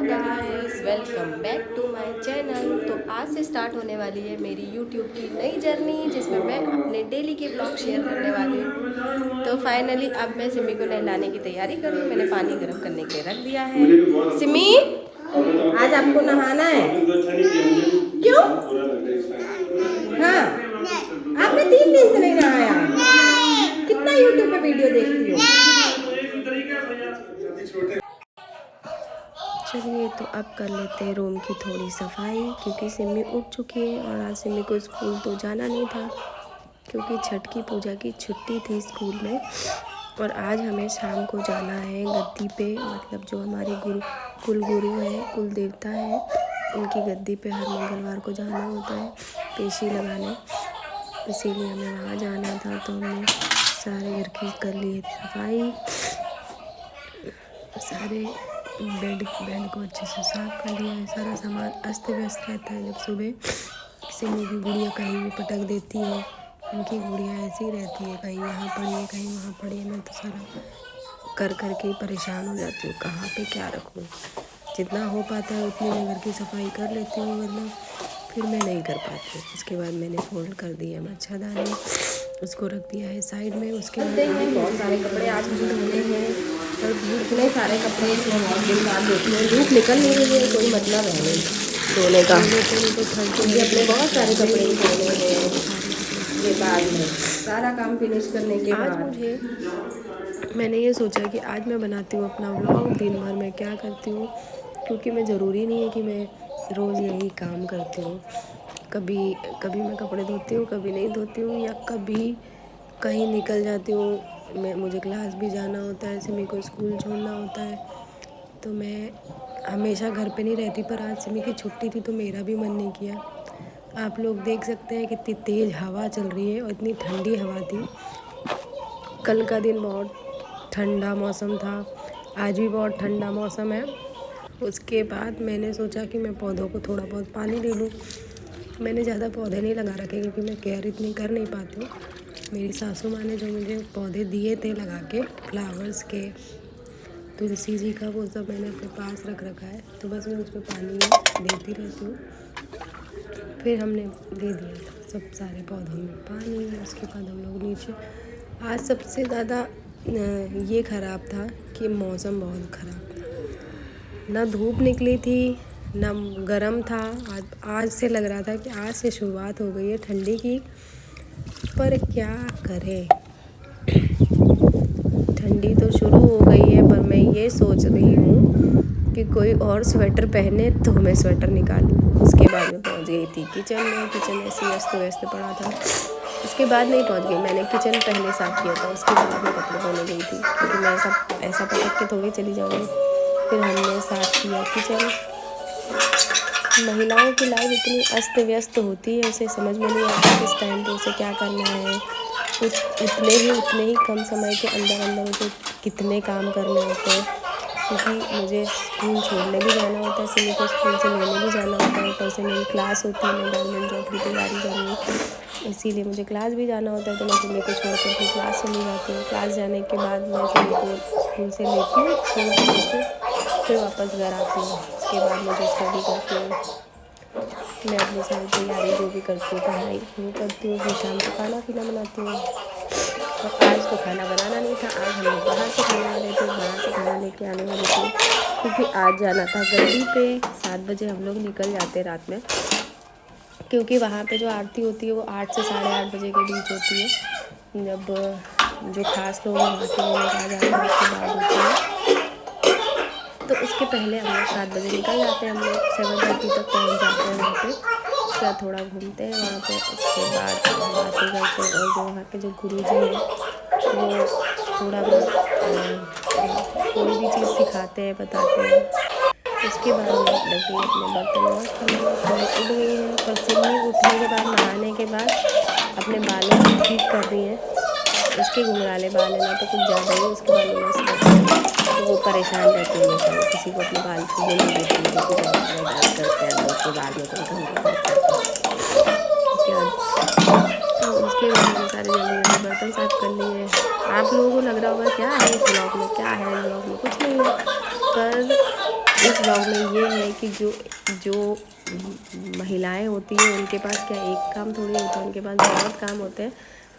Guys, welcome back to my channel. तो आज से स्टार्ट होने वाली है मेरी यूट्यूब की नई जर्नी, जिसमें मैं अपने डेली के ब्लॉग शेयर करने वाली हूँ। तो फाइनली अब मैं सिमी को नहलाने की तैयारी कर रही हूँ। मैंने पानी गर्म करने के लिए रख दिया है। सिमी, आज आपको नहाना है। क्यों? हाँ, आपने 3 दिन से नहीं नहाया। कितना यूट्यूब पे वीडियो देखती हो? चलिए, तो अब कर लेते हैं रूम की थोड़ी सफाई, क्योंकि सिमी उठ चुकी है और आज सिमी को स्कूल तो जाना नहीं था, क्योंकि छठ की पूजा की छुट्टी थी स्कूल में। और आज हमें शाम को जाना है गद्दी पे, मतलब जो हमारे कुल गुरु है, कुल देवता है, उनकी गद्दी पे हर मंगलवार को जाना होता है पेशी लगाने। इसीलिए हमें वहाँ जाना था। तो हमने सारे घर की कर ली सफाई, सारे बेड को अच्छे से साफ कर लिया है। सारा सामान अस्त व्यस्त रहता है जब सुबह सिमी की गुड़िया कहीं भी पटक देती है। इनकी गुड़िया ऐसी रहती है, कहीं यहाँ पड़ी है कहीं वहाँ पड़ी है। मैं तो सारा कर के ही परेशान हो जाती हूँ, कहाँ पे क्या रखूँ। जितना हो पाता है उतनी मैं घर की सफाई कर लेती हूँ, वरना फिर मैं नहीं कर पाती। उसके बाद मैंने फोल्ड कर दिया मच्छरदानी, उसको रख दिया है साइड में। उसके बाद बहुत सारे कपड़े आज मुझे धोने हैं, और इतने सारे कपड़े बहुत दिन बाद धोती हूँ। धूप निकल नहीं रही है, कोई मतलब है नहीं धोने का। मुझे अपने बहुत सारे कपड़े धोने हैं। ये बाद में सारा काम फिनिश करने के बाद मैंने ये सोचा कि आज मैं बनाती हूँ अपना व्लॉग, दिन भर मैं क्या करती हूँ, क्योंकि मैं ज़रूरी नहीं है कि मैं रोज़ यही काम करती हूँ। कभी मैं कपड़े धोती हूँ, कभी नहीं धोती हूँ, या कभी कहीं निकल जाती हूँ। मुझे क्लास भी जाना होता है, सिमी को स्कूल छोड़ना होता है, तो मैं हमेशा घर पे नहीं रहती। पर आज सिमी की छुट्टी थी तो मेरा भी मन नहीं किया। आप लोग देख सकते हैं कितनी तेज़ हवा चल रही है, और इतनी ठंडी हवा थी। कल का दिन बहुत ठंडा मौसम था, आज भी बहुत ठंडा मौसम है। उसके बाद मैंने सोचा कि मैं पौधों को थोड़ा बहुत पानी दे दूँ। मैंने ज़्यादा पौधे नहीं लगा रखे, क्योंकि मैं केयर इतनी कर नहीं पाती हूँ। मेरी सासू माँ ने जो मुझे पौधे दिए थे लगा के, फ्लावर्स के, तुलसी जी का, वो सब मैंने अपने पास रख रखा है। तो बस मैं उसमें पानी देती रहती हूँ। फिर हमने दे दिया था सब सारे पौधों में पानी। उसके बाद हम लोग नीचे, आज सबसे ज़्यादा ये ख़राब था कि मौसम बहुत ख़राब था। ना धूप निकली थी ना गर्म था। आज से लग रहा था कि आज से शुरुआत हो गई है ठंडी की, पर क्या करें, ठंडी तो शुरू हो गई है। पर मैं ये सोच रही हूँ कि कोई और स्वेटर पहने तो मैं स्वेटर निकालूँ। उसके बाद मैं पहुँच गई थी किचन में। किचन ऐसे अस्त व्यस्त पड़ा था। उसके बाद नहीं पहुँच गई, मैंने किचन पहले साफ़ किया था, उसके बाद मैं कपड़े धोने गई थी, क्योंकि मैं ऐसा पटक के थोड़ी चली जाऊँगी। फिर हमने साफ़ किया किचन। महिलाओं की लाइफ इतनी अस्त व्यस्त होती है, उसे समझ में नहीं आता किस टाइम पे उसे क्या करना है। उतने ही कम समय के अंदर उसे कितने काम करने होते हैं। क्योंकि मुझे स्कूल छोड़ने भी जाना होता है, सिमी को स्कूल से लेने भी जाना होता है। ऊपर से मेरी क्लास होती है, मैं गवर्नमेंट जॉब की तैयारी कर रही हूँ, इसीलिए मुझे क्लास भी जाना होता है। तो मैं सिमी को छोड़ कर के क्लास चली जाती हूँ। क्लास जाने के बाद मैं सिमी को स्कूल से लेती हूँ, स्कूल से लेकर फिर वापस घर आती हूँ। उसके बाद मुझे स्टडी करती हूँ, मैं अपनी सारी तैयारी जो भी करती हूँ, पढ़ाई वो करती हूँ। फिर शाम को खाना पीना बनाती हूँ। और आज तो खाना बनाना नहीं था, आज हम लोग बाहर से खाने वाले थे, बाहर से खाना लेके आने वाले थे, क्योंकि आज जाना था गद्दी पे। 7 बजे हम लोग निकल जाते रात में, क्योंकि वहाँ पे जो आरती होती है वो 8 से 8:30 बजे के बीच होती है। जब जो खास लोग वहाँ के लोग आ जाते हैं उसके बाद होती है। तो उसके पहले हम लोग 7 बजे निकल जाते हैं। हम लोग 7:30 तक पहुँच जाते हैं वहाँ पे। उसके बाद थोड़ा घूमते हैं वहाँ पे। उसके बाद बातें करते हैं, और जो वहाँ के जो गुरु जी हैं वो थोड़ा बहुत कोई भी चीज़ सिखाते हैं, बताते हैं। उसके बाद मैं लगी अपने बर्तन वॉश करने में। उठ गई है, पर सिमी उठने के बाद, नहाने के बाद अपने बालों को ठीक कर रही है। उसके घुंघराले बाल है ना, तो कुछ ज़्यादा ही उसके बालों में करते हैं, तो वो परेशान रहती है। वो किसी को अपने बाल छूने नहीं देती, क्योंकि बहुत सारे डांस करते हैं लोग के बाल में, तो उसके बाद मैंने सारे जल्दी बर्तन साफ कर लिए। आप लोगों को लग रहा होगा क्या है इस ब्लॉग में, क्या है इस ब्लॉग में, कुछ नहीं है। पर इस ब्लॉग में ये है कि जो महिलाएं होती हैं उनके पास क्या एक काम थोड़ी होता है, उनके पास बहुत काम होते हैं,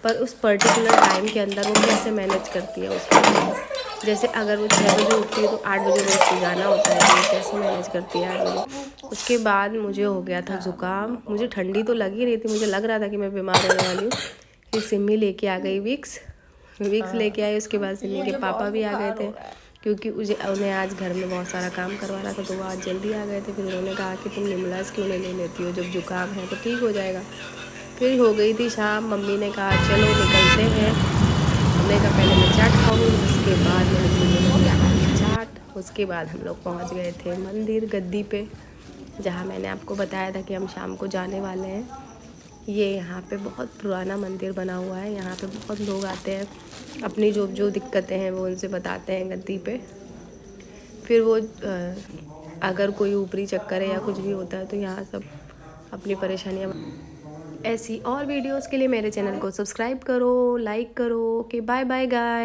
पर उस पर्टिकुलर टाइम के अंदर वो कैसे मैनेज करती है उसको। जैसे अगर वो 6 बजे उठती है तो 8 बजे रोज़ को जाना होता है, तो वो कैसे मैनेज करती है 8 बजे। उसके बाद मुझे हो गया था ज़ुकाम, मुझे ठंडी तो लग ही रही थी, मुझे लग रहा था कि मैं बीमार होने वाली हूँ। फिर सिमी लेके आ गई विक्स लेके आई। उसके बाद सिमी के पापा भी आ गए थे, क्योंकि उन्हें आज घर में बहुत सारा काम करवाना था, तो वो आज जल्दी आ गए थे। फिर उन्होंने कहा कि तुम निमलास क्यों नहीं ले लेती हो, जब जुकाम है तो ठीक हो जाएगा। फिर हो गई थी शाम, मम्मी ने कहा चलो निकलते हैं। हमने कहा पहले मैं चाट खाऊंगी, उसके बाद मेरे मुझे चाट। उसके बाद हम लोग पहुंच गए थे मंदिर गद्दी पे, जहां मैंने आपको बताया था कि हम शाम को जाने वाले हैं। ये यहाँ पे बहुत पुराना मंदिर बना हुआ है, यहाँ पे बहुत लोग आते हैं, अपनी जो जो दिक्कतें हैं वो उनसे बताते हैं गद्दी पे। फिर वो अगर कोई ऊपरी चक्कर है या कुछ भी होता है तो यहाँ सब अपनी परेशानियाँ। ऐसी और वीडियोस के लिए मेरे चैनल को सब्सक्राइब करो, लाइक करो। Okay, bye bye guys.